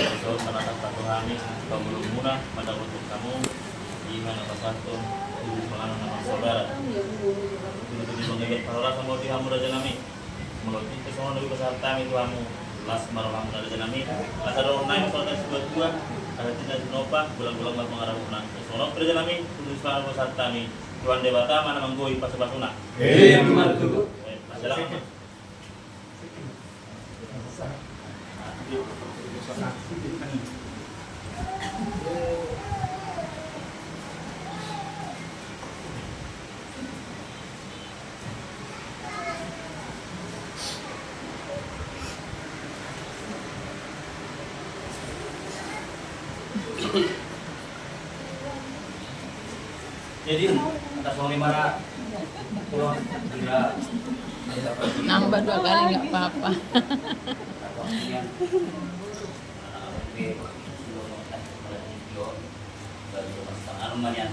So, menatap kami, kamu belum muna, pada untuk kamu, iman apa satu, tubuh menganut nama saudara. Untuk mengingat para sama di hamu raja nami, melalui kesono dari peserta itu hamu, las maraham raja nami, asal orang naik soalnya sebuah dua, ada tidak dinopa, bulan-bulan mas mengarah punan. Kesono raja nami, tubuh semangat peserta kami, Tuhan Dewata mana menggoi pas pasuna. Masalah. Jadi atas uang 500 pulang gila Nambah 2 kali nggak apa-apa. Arman yan.